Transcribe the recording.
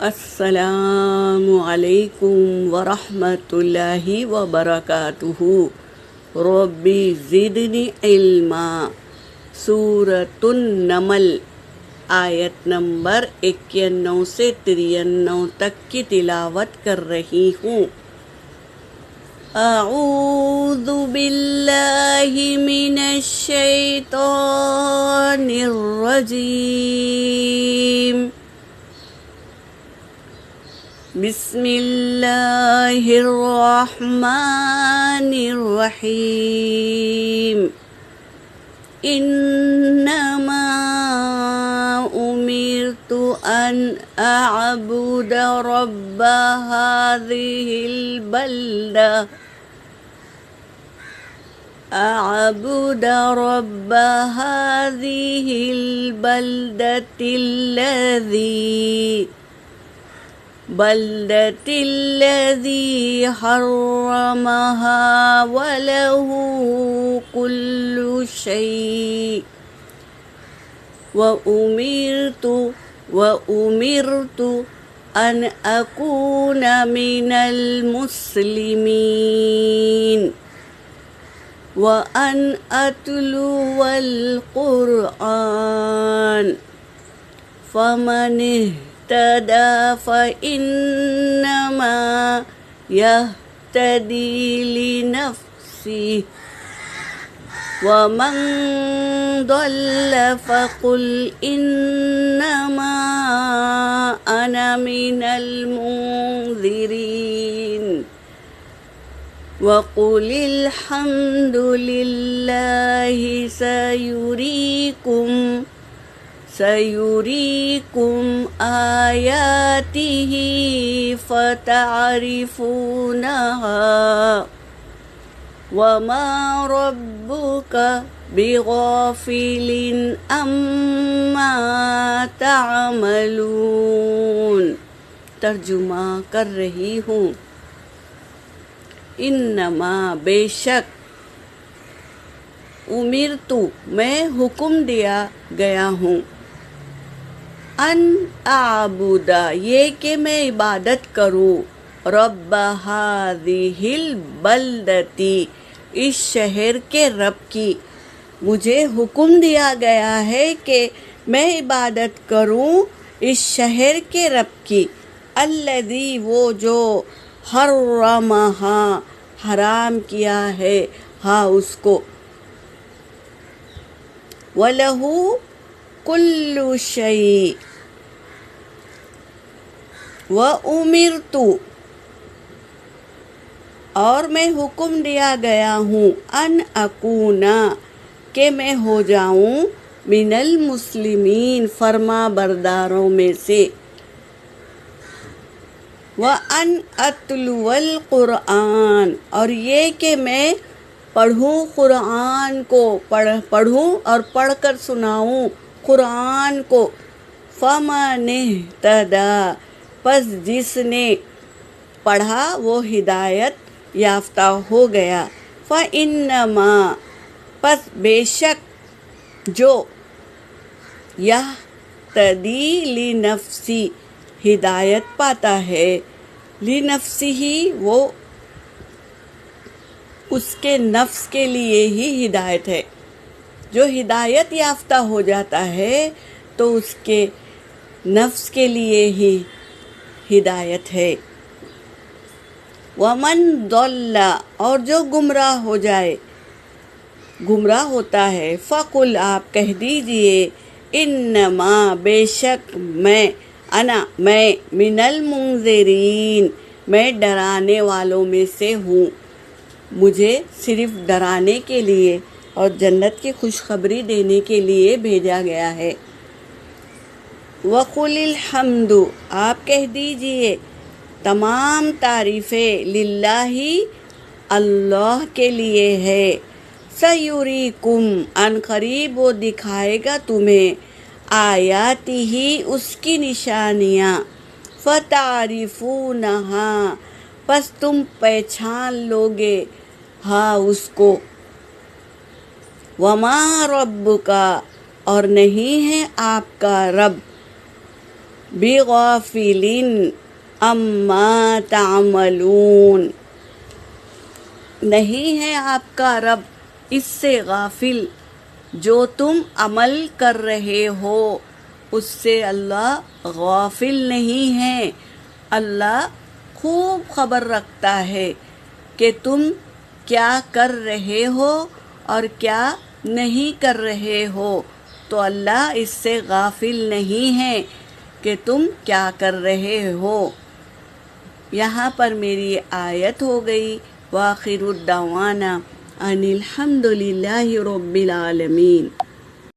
السلام علیکم ورحمۃ اللہ وبرکاتہ۔ ربی زدنی علما۔ سورۃ النمل آیت نمبر 91 سے 93 تک کی تلاوت کر رہی ہوں۔ اعوذ باللہ من الشیطان الرجیم۔ بسم اللہ الرحمن الرحیم۔ انما امرت ان اعبد رب هذه البلدہ الذي حرمها وله كل شيء وأمرت أن أكون من المسلمين وأن أتلو القرآن فمن اهتدى فإنما يهتدي لنفسه ومن ضل فقل إنما أنا من المنذرين وقل الحمد لله سيريكم آياته فتعرفونها وما ربك بغافل عما تعملون۔ ترجمہ کر رہی ہوں۔ انما بے شک، امرتو میں حکم دیا گیا ہوں، ان اعبدا یہ کہ میں عبادت کروں، رب ہذہ البلدتی اس شہر کے رب کی۔ مجھے حکم دیا گیا ہے کہ میں عبادت کروں اس شہر کے رب کی، الذی وہ جو حرمہا حرام کیا ہے ہاں اس کو، وَلَهُ كُلُّ شَيْءٍ وَأُمِرْتُ اور میں حکم دیا گیا ہوں، ان اکونا کہ میں ہو جاؤں، من المسلمین فرما برداروں میں سے، وَأَنْ أَتْلُوَ الْقُرْآنَ اور یہ کہ میں پڑھوں قرآن کو، پڑھوں اور پڑھ کر سناؤں قرآن کو، فَمَنِ اهْتَدَى پس جس نے پڑھا وہ ہدایت یافتہ ہو گیا، فَإِنَّمَا پس بے شک جو یہتدی لنفسی ہدایت پاتا ہے، لنفسہ وہ اس کے نفس کے لیے ہی ہدایت ہے، جو ہدایت یافتہ ہو جاتا ہے تو اس کے نفس کے لیے ہی ہدایت ہے، ومن ضل اور جو گمراہ ہو جائے، گمراہ ہوتا ہے، فقل آپ کہہ دیجئے، انما بے شک میں، انا میں، من المنذرین میں ڈرانے والوں میں سے ہوں، مجھے صرف ڈرانے کے لیے اور جنت کی خوشخبری دینے کے لیے بھیجا گیا ہے۔ وَقُلِ الْحَمْدُ آپ کہہ دیجئے تمام تعریفیں للہ اللہ کے لیے ہے، سَيُرِيكُمْ ان قریب وہ دکھائے گا تمہیں، آیاتہ اس کی نشانیاں، فَتَعْرِفُونَهَا پس تم پہچان لوگے ہاں اس کو، وَمَا رَبُّكَ اور نہیں ہے آپ کا رب، بغافلin عما تعملون، نہیں ہے آپ کا رب اس سے غافل جو تم عمل کر رہے ہو، اس سے اللہ غافل نہیں ہے۔ اللہ خوب خبر رکھتا ہے کہ تم کیا کر رہے ہو اور کیا نہیں کر رہے ہو، تو اللہ اس سے غافل نہیں ہے کہ تم کیا کر رہے ہو۔ یہاں پر میری آیت ہو گئی۔ وآخر الدعوانا ان الحمد للہ رب العالمین۔